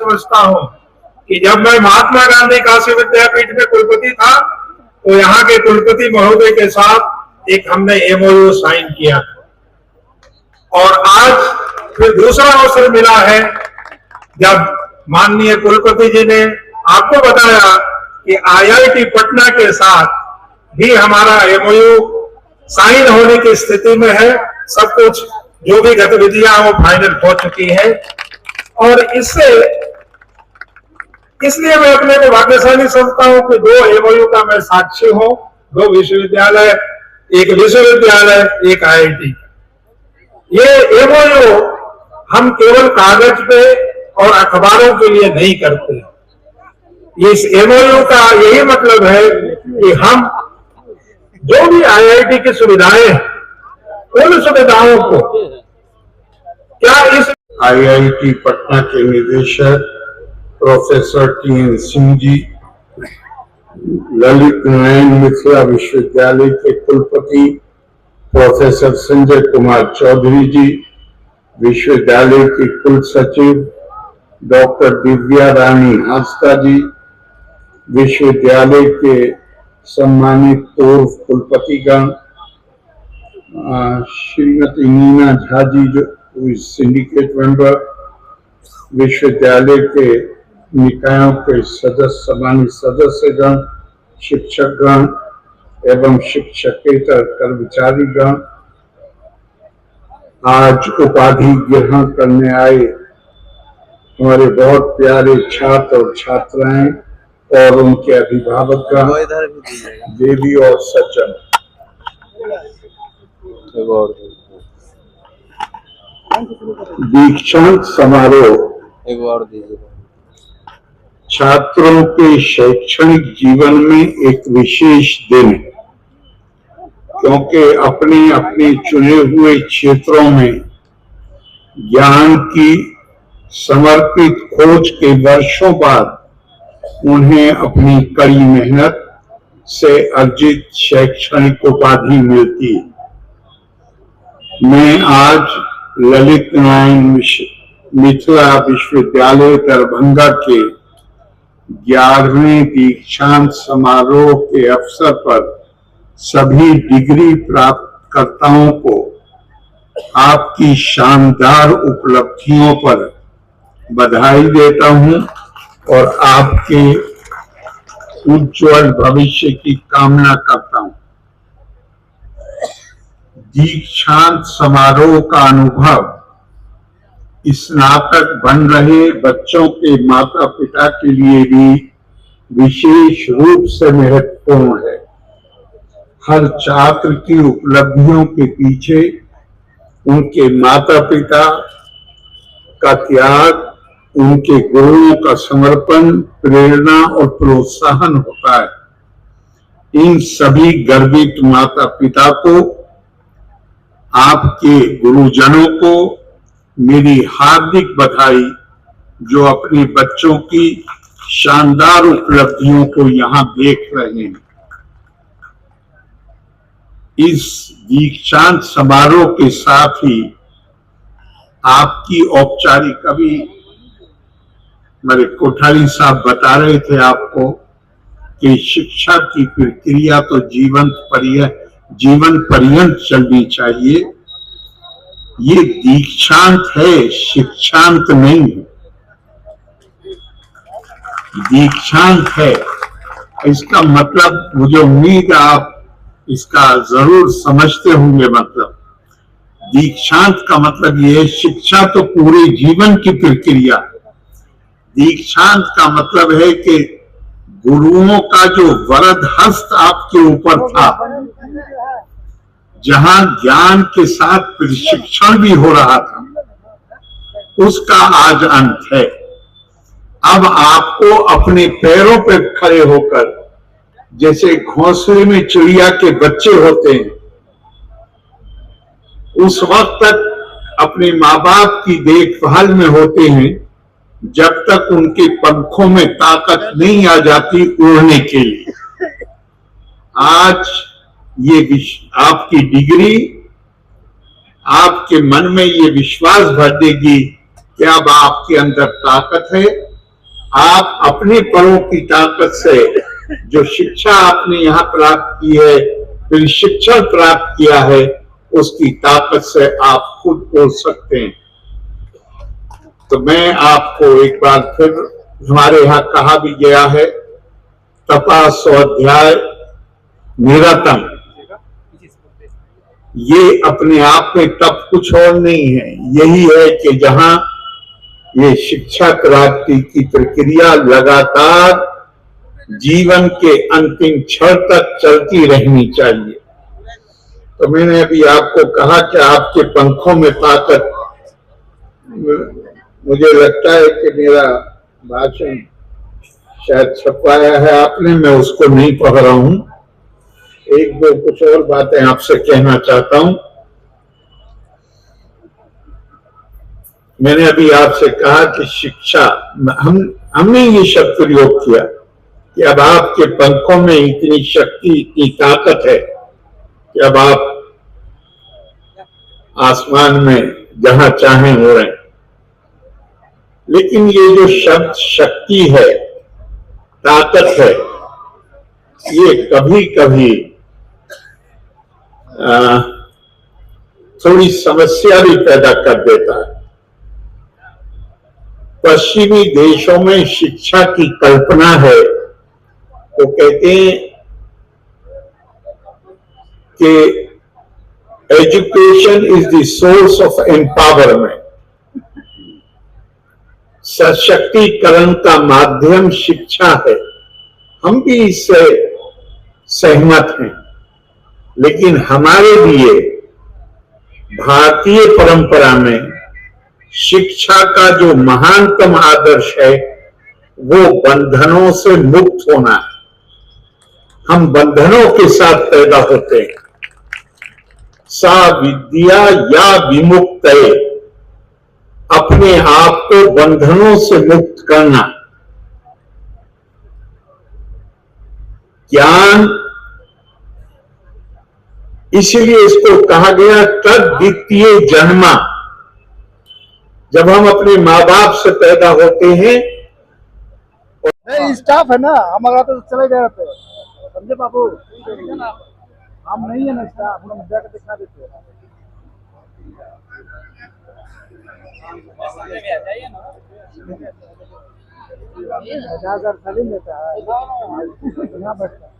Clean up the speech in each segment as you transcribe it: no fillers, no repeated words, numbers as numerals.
समझता हूं कि जब मैं महात्मा गांधी काशी विद्यापीठ में कुलपति था तो यहाँ के कुलपति महोदय के साथ एक हमने एमओयू साइन किया और आज फिर दूसरा अवसर मिला है जब माननीय कुलपति जी ने आपको बताया कि आईआईटी पटना के साथ भी हमारा एमओयू साइन होने की स्थिति में है। सब कुछ जो भी गतिविधियां वो फाइनल हो चुकी है और इसलिए मैं अपने को भाग्यशाली समझता हूं कि 2 एमओयू का मैं साक्षी हूं, 2 विश्वविद्यालय, एक विश्वविद्यालय, एक आईआईटी। ये एमओयू हम केवल कागज पे और अखबारों के लिए नहीं करते। इस एमओयू का यही मतलब है कि हम जो भी आईआईटी की सुविधाएं हैं उन सुविधाओं को क्या इस आईआईटी पटना के निदेशक प्रोफेसर टीएन सिंह जी, ललित नारायण मिथिला विश्वविद्यालय के कुलपति प्रोफेसर संजय कुमार चौधरी जी, विश्वविद्यालय के कुल सचिव डॉक्टर दिव्या रानी हांसदा जी, विश्वविद्यालय के सम्मानित पूर्व कुलपतिगण, श्रीमती नीना झा जी जो सिंडिकेट मेंबर, विश्वविद्यालय के निकायों के सम्मानित सदस्यगण, शिक्षकगण एवं शिक्षकेतर कर्मचारीगण, आज उपाधि ग्रहण करने आए हमारे बहुत प्यारे छात्र और छात्राएं और उनके अभिभावकगण, देवी और सज्जन, दीक्षांत समारोह छात्रों के शैक्षणिक जीवन में एक विशेष दिन है, क्योंकि अपने अपने चुने हुए क्षेत्रों में ज्ञान की समर्पित खोज के वर्षों बाद उन्हें अपनी कड़ी मेहनत से अर्जित शैक्षणिक उपाधि मिलती है। मैं आज ललित नारायण मिथिला विश्वविद्यालय दरभंगा के 11वें दीक्षांत समारोह के अवसर पर सभी डिग्री प्राप्तकर्ताओं को आपकी शानदार उपलब्धियों पर बधाई देता हूं और आपके उज्जवल भविष्य की कामना करता हूं। दीक्षांत समारोह का अनुभव स्नातक बन रहे बच्चों के माता पिता के लिए भी विशेष रूप से महत्वपूर्ण है। हर छात्र की उपलब्धियों के पीछे उनके माता पिता का त्याग, उनके गुरुओं का समर्पण, प्रेरणा और प्रोत्साहन होता है। इन सभी गर्वित माता पिता को, आपके गुरुजनों को मेरी हार्दिक बधाई, जो अपने बच्चों की शानदार उपलब्धियों को यहाँ देख रहे हैं। इस दीक्षांत समारोह के साथ ही आपकी औपचारिक, अभी मेरे कोठारी साहब बता रहे थे आपको कि शिक्षा की प्रक्रिया तो जीवन पर्यंत चलनी चाहिए। ये दीक्षांत है, शिक्षांत नहीं है। दीक्षांत है, इसका मतलब मुझे उम्मीद आप इसका जरूर समझते होंगे। मतलब दीक्षांत का मतलब ये है, शिक्षा तो पूरे जीवन की प्रक्रिया। दीक्षांत का मतलब है कि गुरुओं का जो वरद हस्त आपके ऊपर था, जहां ज्ञान के साथ प्रशिक्षण भी हो रहा था, उसका आज अंत है। अब आपको अपने पैरों पर खड़े होकर, जैसे घोंसले में चिड़िया के बच्चे होते हैं, उस वक्त तक अपने माँ बाप की देखभाल में होते हैं जब तक उनके पंखों में ताकत नहीं आ जाती उड़ने के लिए। आज ये आपकी डिग्री आपके मन में ये विश्वास भर देगी कि अब आपके अंदर ताकत है, आप अपने परों की ताकत से जो शिक्षा आपने यहाँ प्राप्त की है, फिर शिक्षण प्राप्त किया है, उसकी ताकत से आप खुद बोल सकते हैं। तो मैं आपको एक बार फिर, हमारे यहाँ कहा भी गया है, तपा स्वाध्याय निरतम, ये अपने आप में तप कुछ और नहीं है, यही है कि जहां ये शिक्षा क्रांति की प्रक्रिया लगातार जीवन के अंतिम क्षण तक चलती रहनी चाहिए। तो मैंने अभी आपको कहा कि आपके पंखों में ताकत, मुझे लगता है कि मेरा भाषण शायद छपवाया है आपने, मैं उसको नहीं पढ़ रहा हूं। एक दो कुछ और बातें आपसे कहना चाहता हूं। मैंने अभी आपसे कहा कि शिक्षा, हमने ये शब्द प्रयोग किया कि अब आपके पंखों में इतनी शक्ति, इतनी ताकत है कि अब आप आसमान में जहां चाहें हो रहे हैं। लेकिन ये जो शब्द शक्ति है, ताकत है, ये कभी कभी थोड़ी समस्या भी पैदा कर देता है। पश्चिमी देशों में शिक्षा की कल्पना है, वो कहते हैं कि education is the source of empowerment, सशक्तिकरण का माध्यम शिक्षा है। हम भी इससे सहमत हैं, लेकिन हमारे लिए भारतीय परंपरा में शिक्षा का जो महानतम आदर्श है वो बंधनों से मुक्त होना है। हम बंधनों के साथ पैदा होते हैं। सा विद्या या विमुक्त, अपने आप को बंधनों से मुक्त करना। ज्ञान, इसलिए इसको कहा गया तद्वितीय जन्मा। जब हम अपने माँ बाप से पैदा होते हैं, स्टाफ है ना हमारा, तो चले गए रहते हैं, समझे बाबू। हम नहीं है ना स्टाफ, हम जाकर दिखा देते हैं। हजार सलीम लेता है यहाँ बैठता है।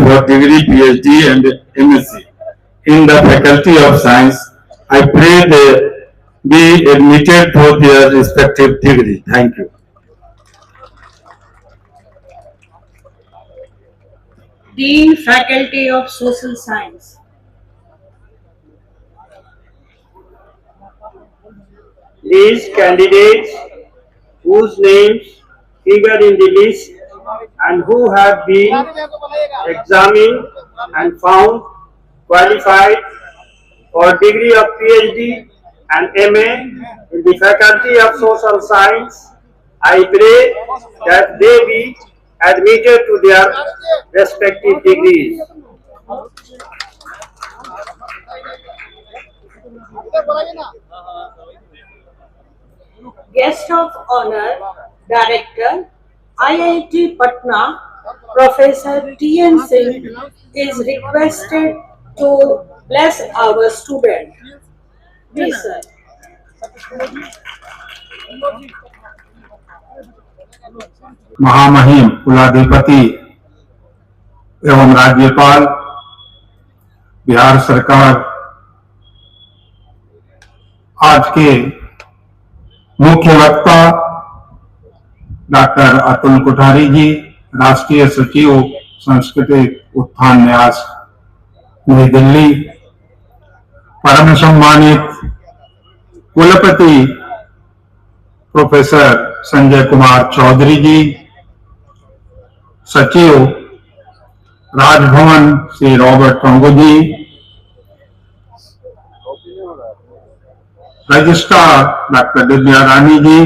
For degree, PhD and MSc in the Faculty of Science. I pray they be admitted for their respective degree. Thank you. Dean, Faculty of Social Science. List candidates whose names figure in the list and who have been examined and found qualified for degree of PhD and MA in the Faculty of Social Science I pray that they be admitted to their respective degrees. Guest of honor, Director, IIT Patna, Professor T.N. Singh is requested to bless our student. Please, sir. महामहिम कुलाधिपति एवं राज्यपाल बिहार सरकार, आज के मुख्य वक्ता doctor Atul Kothari जी, राष्ट्रीय सचिव सांस्कृतिक उत्थान न्यास नई दिल्ली, परम सम्मानित कुलपति प्रोफेसर संजय कुमार चौधरी जी, सचिव राजभवन श्री रॉबर्ट कंगो जी, रजिस्ट्रार डॉक्टर दिव्या रानी जी,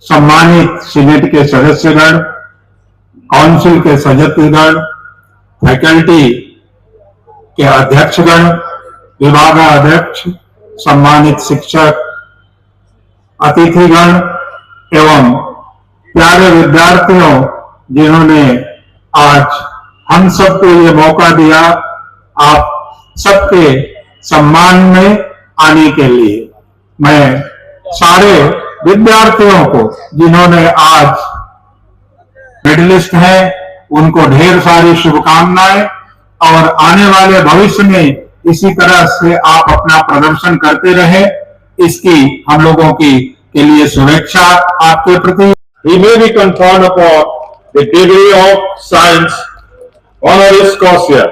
सम्मानित सीनेट के सदस्यगण, काउंसिल के सदस्यगण, फैकल्टी के अध्यक्षगण, विभागाध्यक्ष, सम्मानित शिक्षक, अतिथिगण एवं प्यारे विद्यार्थियों, जिन्होंने आज हम सबको ये मौका दिया आप सबके सम्मान में आने के लिए, मैं सारे विद्यार्थियों को जिन्होंने आज मेडलिस्ट हैं उनको ढेर सारी शुभकामनाएं और आने वाले भविष्य में इसी तरह से आप अपना प्रदर्शन करते रहे, इसकी हम लोगों की के लिए शुभेच्छा आपके प्रति। He may be conferred upon the degree of Science honoris causa.